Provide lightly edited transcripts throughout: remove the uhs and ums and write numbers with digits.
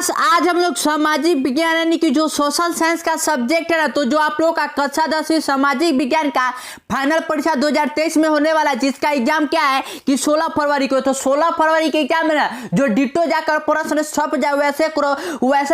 Class आज हम लोग सामाजिक विज्ञान यानी कि जो सोशल साइंस का सब्जेक्ट है ना, तो जो आप लोगों का कक्षा 10वीं सामाजिक विज्ञान का फाइनल परीक्षा 2023 में होने वाला, जिसका एग्जाम क्या है कि 16 फरवरी को। तो 16 फरवरी के एग्जाम में ना जो डिटो जाकर प्रश्न छप जाए वैसे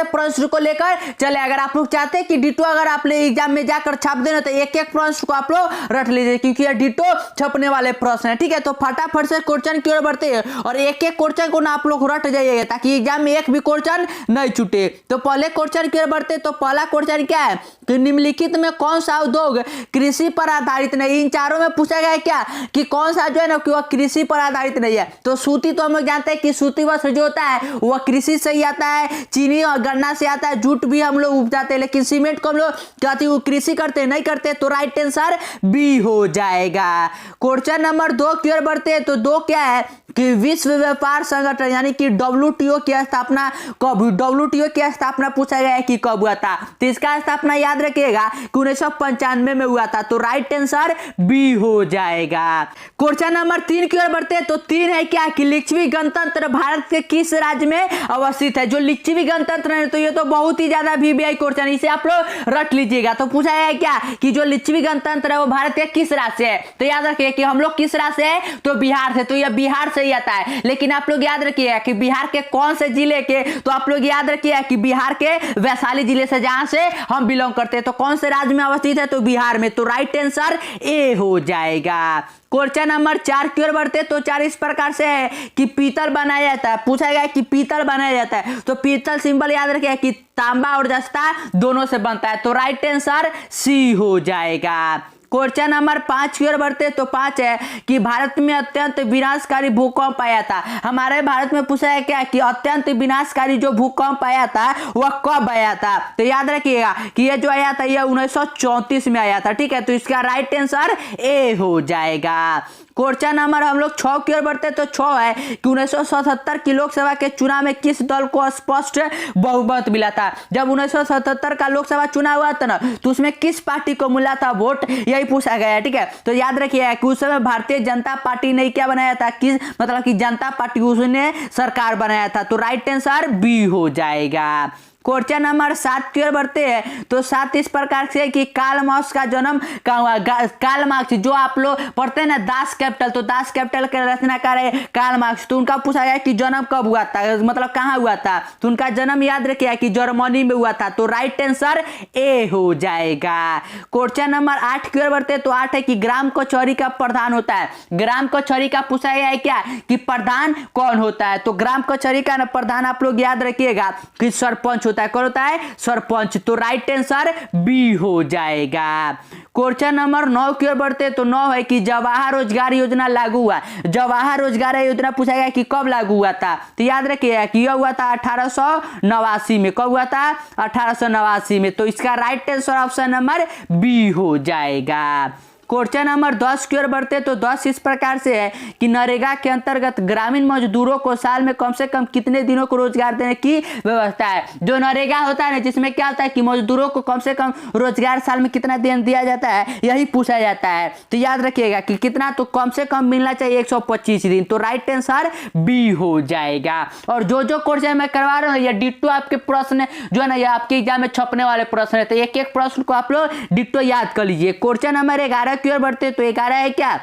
प्रश्न को लेकर चले। अगर आप लोग चाहते हैं कि डिटो अगर आप एग्जाम में जाकर छाप देना, तो एक एक प्रश्न को आप लोग रट लीजिए, क्योंकि ये डिटो छपने वाले प्रश्न है। ठीक है, तो फटाफट से क्वेश्चन की ओर बढ़ते हैं और एक एक क्वेश्चन को ना आप लोग रट जाइएगा, ताकि एग्जाम में एक भी क्वेश्चन नहीं छूटे। तो पहले क्वेश्चन की ओर बढ़ते, तो पहला क्वेश्चन क्या है कि निम्नलिखित में कौन सा उद्योग कृषि पर आधारित नहीं। इन चारों में पूछा गया है क्या कि कौन सा जो है ना कि वह कृषि पर आधारित नहीं है। तो सूती तो हम लोग जानते हैं कि सूती वस्त्र जो होता है वह कृषि से ही आता है, चीनी और गन्ना से आता है, जूट भी हम लोग उपजाते हैं, लेकिन सीमेंट को हम लोग कहते हैं कृषि करते नहीं करते। तो राइट आंसर बी हो जाएगा। क्वेश्चन नंबर 2 की ओर बढ़ते हैं, तो 2 क्या है कि विश्व व्यापार संगठन यानी कि WTO की स्थापना कब हुई। WTO की स्थापना पूछा गया है कि कब हुआ था। तो इसका स्थापना याद रखिएगा कि 1995 में हुआ था। तो राइट आंसर बी हो जाएगा। क्वेश्चन नंबर 3 की ओर बढ़ते हैं, तो 3 है क्या कि लिच्छवी गणतंत्र भारत के किस राज्य में अवस्थित है। जो लिच्छवी गणतंत्र है, तो ये तो बहुत ही ज्यादा VBI क्वेश्चन, इसे आप लोग रट लीजिएगा। तो पूछा गया है क्या कि जो लिच्छवी गणतंत्र है वो भारत के किस राज्य से है। तो याद रखिए कि हम लोग किस राज्य से है, तो बिहार से। तो यह बिहार से ही आता है, लेकिन आप लोग याद रखिएगा कि बिहार के कौन से जिले के। तो आप लोग याद रखिए कि बिहार के वैशाली जिले से, जहां से हम बिलोंग करते हैं। तो कौन से राज्य में अवस्थित है, तो बिहार में। तो राइट आंसर ए हो जाएगा। क्वेश्चन नंबर 4 की ओर बढ़ते, तो 4 इस प्रकार से है कि पीतल बनाया जाता है। पूछा गया कि पीतल बनाया जाता है, तो पीतल सिंबल याद रखिए कि तांबा और जस्ता दोनों से बनता है। तो राइट आंसर सी हो जाएगा। क्वेश्चन नंबर 5 की ओर बढ़ते, तो 5 है कि भारत में अत्यंत विनाशकारी भूकंप आया था। हमारे भारत में पूछा है क्या कि अत्यंत विनाशकारी जो भूकंप आया था वह कब आया था। तो याद रखिएगा कि ये जो आया था यह 1934 में आया था। ठीक है, तो इसका राइट आंसर ए हो जाएगा। क्वेश्चन नंबर हम लोग 6 की ओर बढ़ते, तो 6 है कि 1977 की लोकसभा के चुनाव में किस दल को स्पष्ट बहुमत मिला था। जब 1977 का लोकसभा चुनाव हुआ था ना, तो उसमें किस पार्टी को मिला था वोट, यही पूछा गया है। ठीक है, तो याद रखिए कि उस समय भारतीय जनता पार्टी ने क्या बनाया था, किस मतलब कि जनता पार्टी उसने सरकार बनाया था। तो राइट आंसर बी हो जाएगा। क्वेश्चन नंबर 7 की ओर बढ़ते हैं, तो 7 इस प्रकार से कि कार्ल मार्क्स का जन्म कहाँ हुआ। कार्ल मार्क्स जो आप लोग पढ़ते हैं ना दास कैपिटल, तो दास कैपिटल के रचनाकार है कार्ल मार्क्स। तो उनका पूछा गया कि जन्म कब हुआ था, मतलब कहाँ हुआ था। तो उनका जन्म याद रखिए कि जर्मनी में हुआ था। तो राइट आंसर ए हो जाएगा। क्वेश्चन नंबर 8 की ओर बढ़ते, तो 8 है कि ग्राम कचहरी का प्रधान होता है। ग्राम कचहरी का पूछा गया है क्या कि प्रधान कौन होता है। तो ग्राम कचहरी का प्रधान आप लोग याद रखिएगा कि सरपंच होता है। कौन होता है, सरपंच। तो राइट आंसर बी हो जाएगा। क्वेश्चन नंबर 9 की ओर बढ़ते, तो 9 है कि जवाहर रोजगार योजना लागू हुआ। जवाहर रोजगार योजना पूछा गया कि कब लागू हुआ था। तो याद रखिए कि यह हुआ था 1889 में। कब हुआ था, 1889 में। तो इसका right answer option number B हो जाएगा। क्वेश्चन नंबर 10 की ओर बढ़ते, तो 10 इस प्रकार से है कि नरेगा के अंतर्गत ग्रामीण मजदूरों को साल में कम से कम कितने दिनों को रोजगार देने की व्यवस्था है। जो नरेगा होता है ना, जिसमें क्या होता है कि मजदूरों को कम से कम रोजगार साल में कितना दिन दिया जाता है, यही पूछा जाता है। तो याद रखिएगा कि कितना, तो कम से कम मिलना चाहिए 125 दिन। तो राइट आंसर बी हो जाएगा। और जो क्वेश्चन मैं करवा रहा हूँ, ये डिट्टो आपके प्रश्न जो है ना, ये आपके एग्जाम में छपने वाले प्रश्न है। तो एक एक प्रश्न को आप लोग डिट्टो याद कर लीजिए। क्वेश्चन नंबर 11 की ओर बढ़ते, तो 11 है क्या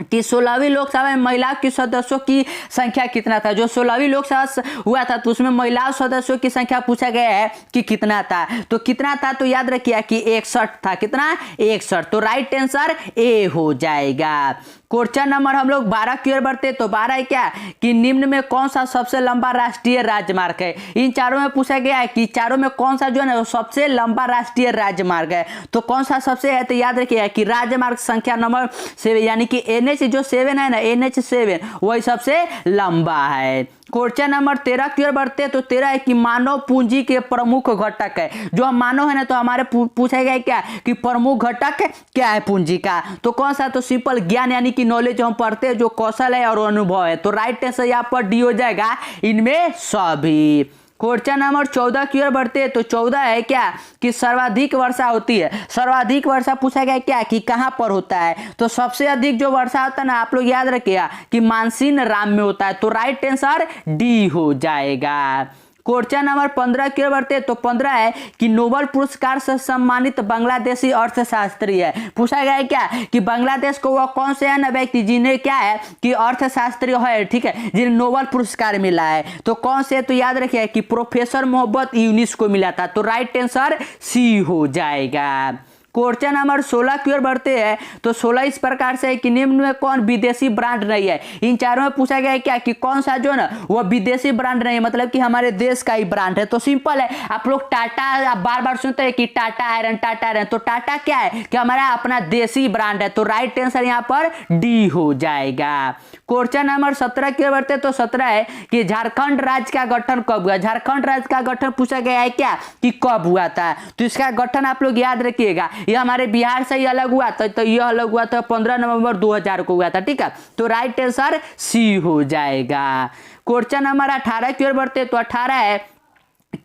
कि 16वीं लोकसभा में महिला की सदस्यों की संख्या कितना था। जो 16वीं लोकसभा हुआ था, तो उसमें महिला सदस्यों की संख्या पूछा गया है कि कितना था। तो कितना था, तो याद रखिए कि 61 था। कितना, 61। तो राइट आंसर ए हो जाएगा। क्वेश्चन नंबर हम लोग 12 की ओर बढ़ते, तो 12 है क्या कि निम्न में कौन सा सबसे लंबा राष्ट्रीय राजमार्ग है। इन चारों में पूछा गया है कि चारों में कौन सा जो है ना सबसे लंबा राष्ट्रीय राजमार्ग है। तो कौन सा सबसे है, तो याद रखिए कि राजमार्ग संख्या नंबर 7 यानी कि NH जो 7 है ना, NH7 वही सबसे लंबा है। क्वेश्चन नंबर 13 की ओर बढ़ते, तो 13 है कि मानव पूंजी के प्रमुख घटक है। जो हम मानव है ना, तो हमारे पूछा गया क्या कि प्रमुख घटक क्या है पूंजी का। तो कौन सा, तो सिंपल ज्ञान यानी कि नॉलेज हम पढ़ते हैं, जो कौशल है और अनुभव है। तो राइट आंसर यहाँ पर डी हो जाएगा, इनमें सभी। क्वेश्चन नंबर 14 की ओर बढ़ते हैं, तो 14 है क्या कि सर्वाधिक वर्षा होती है। सर्वाधिक वर्षा पूछा गया क्या कि कहां पर होता है। तो सबसे अधिक जो वर्षा होता है ना, आप लोग याद रखिएगा कि मानसीन राम में होता है। तो राइट आंसर डी हो जाएगा। क्वेश्चन नंबर 15 की ओर बढ़ते तो 15 है कि नोबेल पुरस्कार से सम्मानित बांग्लादेशी अर्थशास्त्री है। पूछा गया है क्या कि बांग्लादेश को वह कौन से है ना व्यक्ति जिन्हें क्या है कि अर्थशास्त्री है, ठीक है, जिन्हें नोबेल पुरस्कार मिला है। तो कौन से, तो याद रखिए कि प्रोफेसर मोहम्मद यूनिस को मिला था। तो राइट आंसर सी हो जाएगा। क्वेश्चन नंबर 16 की ओर बढ़ते हैं तो 16 इस प्रकार से है कि निम्न में कौन विदेशी ब्रांड नहीं है। इन चारों में पूछा गया है क्या कि कौन सा जो ना वो विदेशी ब्रांड नहीं है, मतलब कि हमारे देश का ही ब्रांड है। तो सिंपल है, आप लोग टाटा आप बार बार सुनते हैं कि टाटा आयरन, तो टाटा क्या है कि हमारा अपना देसी ब्रांड है। तो राइट आंसर यहाँ पर डी हो जाएगा। क्वेश्चन नंबर 17 की ओर बढ़ते तो 17 है कि झारखंड राज्य का गठन कब हुआ। झारखंड राज्य का गठन पूछा गया है क्या कि कब हुआ था। तो इसका गठन आप लोग याद रखिएगा, ये हमारे बिहार से ही अलग हुआ था। तो ये अलग हुआ था 15 नवंबर 2000 को हुआ था, ठीक है। तो राइट आंसर सी हो जाएगा। क्वेश्चन नंबर 18 की ओर बढ़ते तो 18 है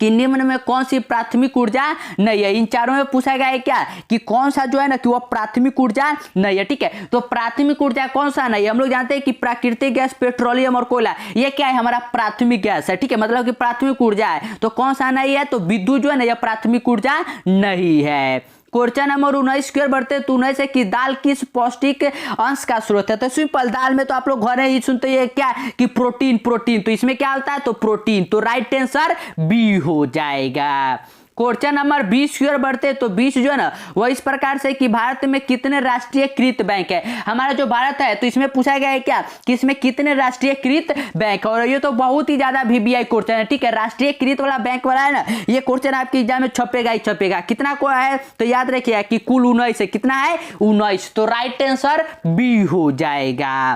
कि निम्न में कौन सी प्राथमिक ऊर्जा नहीं है। इन चारों में पूछा गया है क्या कि कौन सा जो है ना कि वो प्राथमिक ऊर्जा नहीं है, ठीक है। तो प्राथमिक ऊर्जा कौन सा नहीं है, हम लोग जानते हैं कि प्राकृतिक गैस, पेट्रोलियम और कोयला, ये क्या है हमारा प्राथमिक गैस है, ठीक है, मतलब कि प्राथमिक ऊर्जा है। तो कौन सा नहीं है, तो विद्युत जो है ना यह प्राथमिक ऊर्जा नहीं है। क्वेश्चन नंबर 19 की ओर बढ़ते तो 19 है कि दाल किस पौष्टिक अंश का स्रोत है। तो सिंपल, दाल में तो आप लोग घर ही सुनते हैं क्या कि प्रोटीन, तो इसमें क्या होता है, तो प्रोटीन। तो राइट आंसर बी हो जाएगा। क्वेश्चन नंबर 20 की ओर बढ़ते तो 20 जो है ना वो इस प्रकार से कि भारत में कितने राष्ट्रीयकृत बैंक है। हमारा जो भारत है तो इसमें पूछा गया है क्या कि इसमें कितने राष्ट्रीयकृत बैंक है। और ये तो बहुत ही ज्यादा वीबीआई क्वेश्चन है, ठीक है। राष्ट्रीयकृत वाला बैंक वाला है ना, ये क्वेश्चन आपके एग्जाम में छपेगा ही छपेगा। कितना को है तो याद रखिए कि कुल 19 है। कितना है, 19। तो राइट आंसर बी हो जाएगा।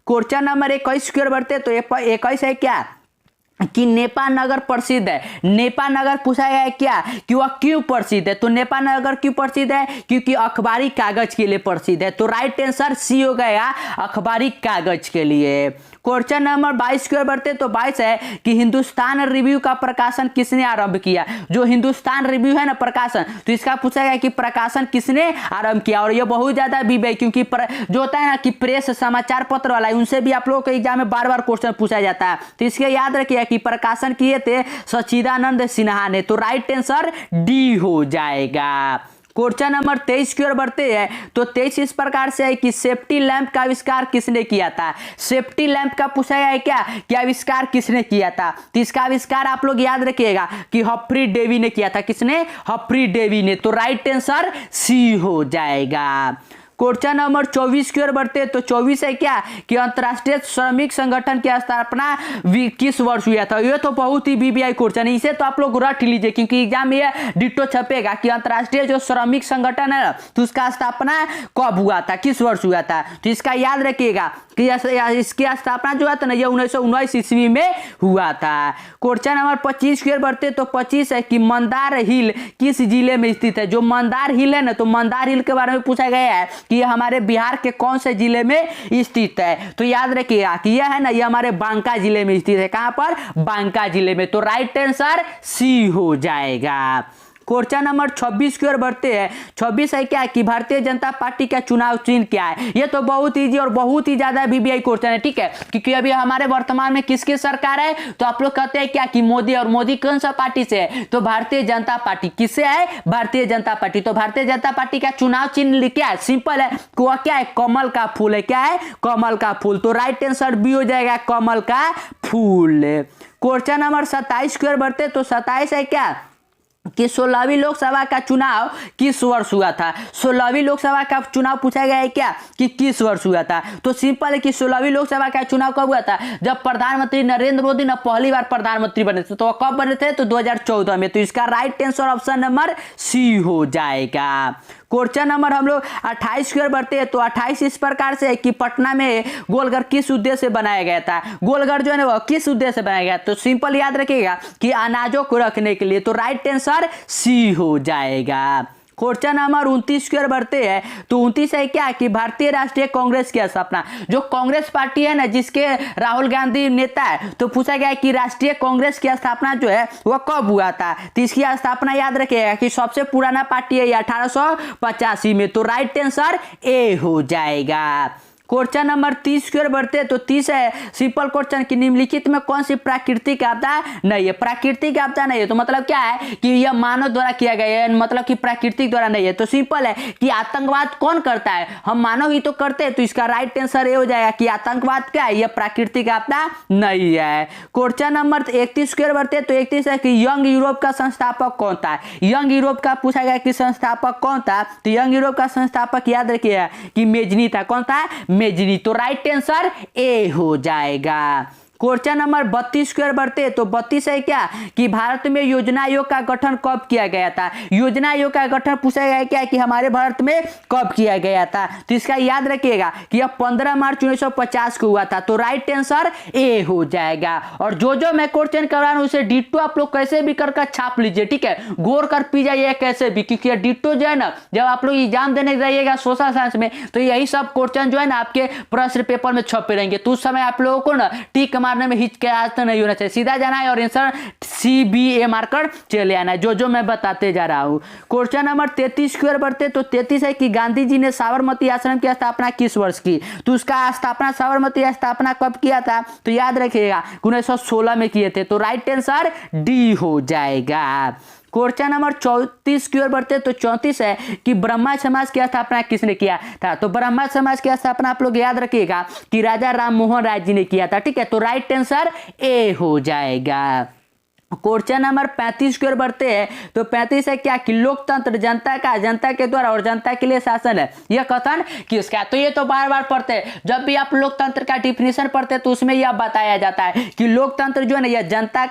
क्वेश्चन नंबर 21 की ओर बढ़ते तो 21 है क्या कि नेपा नगर प्रसिद्ध है। नेपा नगर पूछा गया है क्या कि वह क्यों प्रसिद्ध है। तो नेपा नगर क्यों प्रसिद्ध है, क्योंकि अखबारी कागज के लिए प्रसिद्ध है। तो राइट आंसर सी हो गया, अखबारी कागज के लिए। क्वेश्चन नंबर 22 की ओर बढ़ते तो 22 है कि हिंदुस्तान रिव्यू का प्रकाशन किसने आरंभ किया। जो हिंदुस्तान रिव्यू है ना प्रकाशन, तो इसका पूछा गया कि प्रकाशन किसने आरंभ किया। और ये बहुत ज्यादा विवेक, क्योंकि जो होता है ना कि प्रेस समाचार पत्र वाला है, उनसे भी आप लोगों के एग्जाम में बार बार क्वेश्चन पूछा जाता है। तो इसके याद रखिए कि प्रकाशन किए थे सच्चिदानंद सिन्हा ने। तो राइट आंसर डी हो जाएगा। क्वेश्चन नंबर 23 की ओर बढ़ते हैं तो 23 इस प्रकार से है कि सेफ्टी लैंप का आविष्कार किसने किया था। सेफ्टी लैंप का पूछा गया है क्या कि आविष्कार किसने किया था। तो इसका आविष्कार आप लोग याद रखिएगा कि हम्फ्री डेवी ने किया था। किसने, हम्फ्री डेवी ने। तो राइट आंसर सी हो जाएगा। क्वेश्चन नंबर 24 की ओर बढ़ते तो 24 है क्या कि अंतर्राष्ट्रीय श्रमिक संगठन की स्थापना किस वर्ष हुआ था। ये तो बहुत ही बीबीआई क्वेश्चन है, इसे तो आप लोग रट लीजिए क्योंकि एग्जाम में डिटो छपेगा कि अंतर्राष्ट्रीय जो श्रमिक संगठन है तो उसका स्थापना कब हुआ था, किस वर्ष हुआ था। तो इसका याद रखिएगा कि इसकी स्थापना जो है तो ये 1919 ईस्वी में हुआ था। क्वेश्चन नंबर 25 की ओर बढ़ते तो 25 है कि मंदार हिल किस जिले में स्थित है। जो मंदार हिल है ना, तो मंदार हिल के बारे में पूछा गया है कि ये हमारे बिहार के कौन से जिले में स्थित है। तो याद रखिएगा कि यह है ना, ये हमारे बांका जिले में स्थित है। कहां पर, बांका जिले में। तो राइट आंसर सी हो जाएगा। क्वेश्चन नंबर 26 की ओर बढ़ते हैं। 26 है क्या कि भारतीय जनता पार्टी का चुनाव चिन्ह क्या है। ये तो बहुत इजी और बहुत ही ज्यादा बीबीआई क्वेश्चन है, ठीक है, क्योंकि अभी हमारे वर्तमान में किसकी सरकार है। तो आप लोग कहते हैं क्या कि मोदी, और मोदी कौन सा पार्टी से है, तो भारतीय जनता पार्टी। किससे है, भारतीय जनता पार्टी। तो भारतीय जनता पार्टी का चुनाव चिन्ह क्या है, सिंपल है, वह क्या है, कमल का फूल है। क्या है, कमल का फूल। तो राइट आंसर बी हो जाएगा, कमल का फूल। क्वेश्चन नंबर 27 की ओर बढ़ते तो 27 है क्या कि 16वीं लोकसभा का चुनाव किस वर्ष हुआ था। 16वीं लोकसभा का चुनाव पूछा गया है क्या कि किस वर्ष हुआ था। तो सिंपल है कि 16वीं लोकसभा का चुनाव कब हुआ था, जब प्रधानमंत्री नरेंद्र मोदी ने पहली बार प्रधानमंत्री बने थे। तो कब बने थे, तो 2014 में। तो इसका right answer option number C हो जाएगा। क्वेश्चन नंबर हम लोग 28 की ओर बढ़ते हैं तो 28 इस प्रकार से है कि पटना में गोलघर किस उद्देश्य से बनाया गया था। गोलघर जो है ना वो किस उद्देश्य से बनाया गया, तो सिंपल याद रखिएगा कि अनाजों को रखने के लिए। तो राइट आंसर सी हो जाएगा। क्वेश्चन नंबर 29 की ओर बढ़ते हैं तो 29 है क्या कि भारतीय राष्ट्रीय कांग्रेस की स्थापना, जो कांग्रेस पार्टी है ना जिसके राहुल गांधी नेता है, तो पूछा गया है कि राष्ट्रीय कांग्रेस की स्थापना जो है वह कब हुआ था। तो इसकी स्थापना याद रखिएगा कि सबसे पुराना पार्टी है 1885 में। तो राइट आंसर ए हो जाएगा। क्वेश्चन नंबर 30 की ओर बढ़ते हैं। तो 30 है सिंपल क्वेश्चन कि निम्नलिखित में कौन सी प्राकृतिक आपदा नहीं है। प्राकृतिक आपदा नहीं है तो मतलब क्या है कि यह मानव द्वारा किया गया है, मतलब कि प्राकृतिक द्वारा नहीं है। तो सिंपल है कि आतंकवाद कौन करता है, हम मानव ही तो करते हैं। तो इसका राइट आंसर ये हो जाएगा कि आतंकवाद क्या है, यह प्राकृतिक आपदा नहीं है। क्वेश्चन नंबर 31 की ओर बढ़ते हैं। तो 31 है कि यंग यूरोप का संस्थापक कौन था। यंग यूरोप का पूछा गया कि संस्थापक कौन था। तो यंग यूरोप का संस्थापक याद रखिएगा कि मेजनी था। कौन था, मेजनी। तो राइट आंसर ए हो जाएगा। क्वेश्चन नंबर 32 की ओर बढ़ते तो 32 है क्या कि भारत में योजना आयोग का गठन कब किया गया था। योजना आयोग का गठन पूछा गया क्या कि हमारे भारत में कब किया गया था। तो इसका याद रखिएगा कि यह 15 मार्च 1950 को हुआ था। तो राइट आंसर ए हो जाएगा। और जो मैं क्वेश्चन कर रहा हूं उसे डिट्टो आप लोग कैसे भी कर छाप लीजिए, ठीक है, गौर कर पी जाइए कैसे भी, क्योंकि डिट्टो जो है ना जब आप लोग एग्जाम देने जाइएगा सोशल साइंस में तो यही सब क्वेश्चन जो है ना आपके प्रश्न पेपर में छपे रहेंगे। तो उस समय आप लोगों को ना टिक मारने में हिचकिचाहट नहीं होना चाहिए, सीधा जाना है और आंसर CBA मार्कर चले आना है, जो मैं बताते जा रहा हूं। क्वेश्चन नंबर 33 की ओर बढ़ते तो 33 है कि गांधी जी ने साबरमती आश्रम की स्थापना किस वर्ष की। तो उसका स्थापना साबरमती स्थापना कब किया था। तो याद रखिएगा 1916 में किए थे। तो राइट आंसर डी हो जाएगा। क्वेश्चन नंबर 34 की ओर बढ़ते तो 34 है कि ब्रह्मा समाज की स्थापना किसने किया था। तो ब्रह्मा समाज की स्थापना आप लोग याद रखिएगा कि राजा राम मोहन राय जी ने किया था, ठीक है। तो राइट आंसर ए हो जाएगा। क्वेश्चन नंबर 35 की ओर बढ़ते हैं। तो 35 है क्या कि लोकतंत्र जनता के द्वारा और जनता के लिए शासन है, यह कथन किसका। तो ये तो बार बार पढ़ते हैं, जब भी आप लोकतंत्र का डिफिनेशन पढ़ते हैं तो उसमें यह बताया जाता है कि लोकतंत्र जो है ना यह जनता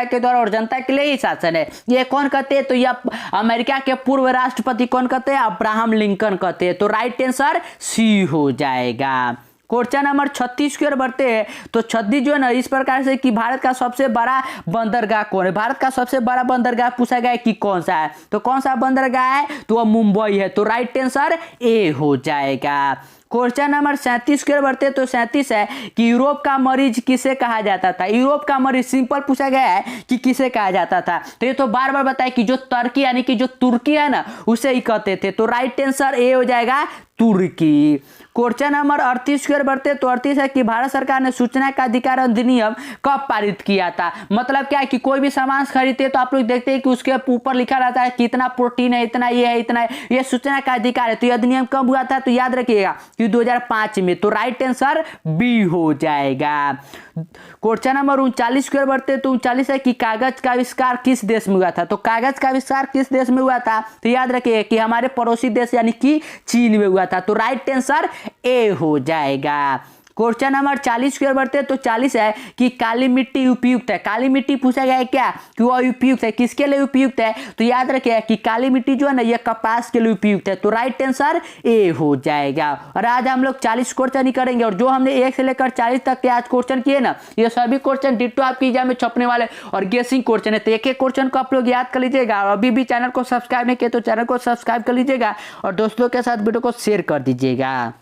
के द्वारा और जनता के लिए ही शासन है। ये कौन कहते हैं। तो यह अमेरिका के पूर्व राष्ट्रपति कौन कहते हैं, अब्राहम लिंकन कहते हैं। तो राइट आंसर सी हो जाएगा। क्वेश्चन नंबर 36 की ओर बढ़ते हैं। तो 36 जो है ना इस प्रकार से कि भारत का सबसे बड़ा बंदरगाह कौन है। भारत का सबसे बड़ा बंदरगाह पूछा गया है कि कौन सा है। तो कौन सा बंदरगाह है, तो वह मुंबई है। तो राइट आंसर ए हो जाएगा। क्वेश्चन नंबर 37 की ओर बढ़ते तो 37 है कि यूरोप का मरीज किसे कहा जाता था। यूरोप का मरीज सिंपल पूछा गया है कि किसे कहा जाता था। तो ये तो बार बार बताया कि जो तुर्की यानी कि जो तुर्की है ना उसे ही कहते थे। तो राइट आंसर ए हो जाएगा तुर्की। क्वेश्चन नंबर 38 की ओर बढ़ते तो 38 है कि भारत सरकार ने सूचना का अधिकार अधिनियम कब पारित किया था। मतलब क्या है कि कोई भी सामान खरीदते तो आप लोग देखते हैं कि उसके ऊपर लिखा रहता है कितना प्रोटीन है, इतना ये है, इतना है, ये सूचना का अधिकार है। तो यह अधिनियम कब हुआ था। तो याद रखिएगा कि 2005 में। तो राइट आंसर बी हो जाएगा। क्वेश्चन नंबर 39 की ओर बढ़ते तो 39 है कि कागज का आविष्कार किस देश में हुआ था। तो कागज का आविष्कार किस देश में हुआ था। तो याद रखिए कि हमारे पड़ोसी देश यानी कि चीन में हुआ था। तो राइट आंसर ए हो जाएगा। क्वेश्चन नंबर 40 की ओर बढ़ते तो 40 है कि काली मिट्टी उपयुक्त है। काली मिट्टी पूछा गया है क्या कि वह उपयुक्त है, किसके लिए उपयुक्त है। तो याद रखिए कि काली मिट्टी जो है ना यह कपास के लिए उपयुक्त है। तो राइट आंसर ए हो जाएगा। और आज हम लोग 40 क्वेश्चन ही करेंगे और जो हमने 1 से लेकर 40 तक के आज क्वेश्चन किए ना ये सभी क्वेश्चन डिट्टो आपकी एग्जाम में छपने वाले और गेसिंग क्वेश्चन है। तो एक क्वेश्चन को आप लोग याद कर लीजिएगा। और अभी भी चैनल को सब्सक्राइब नहीं किया तो चैनल को सब्सक्राइब कर लीजिएगा और दोस्तों के साथ वीडियो को शेयर कर दीजिएगा।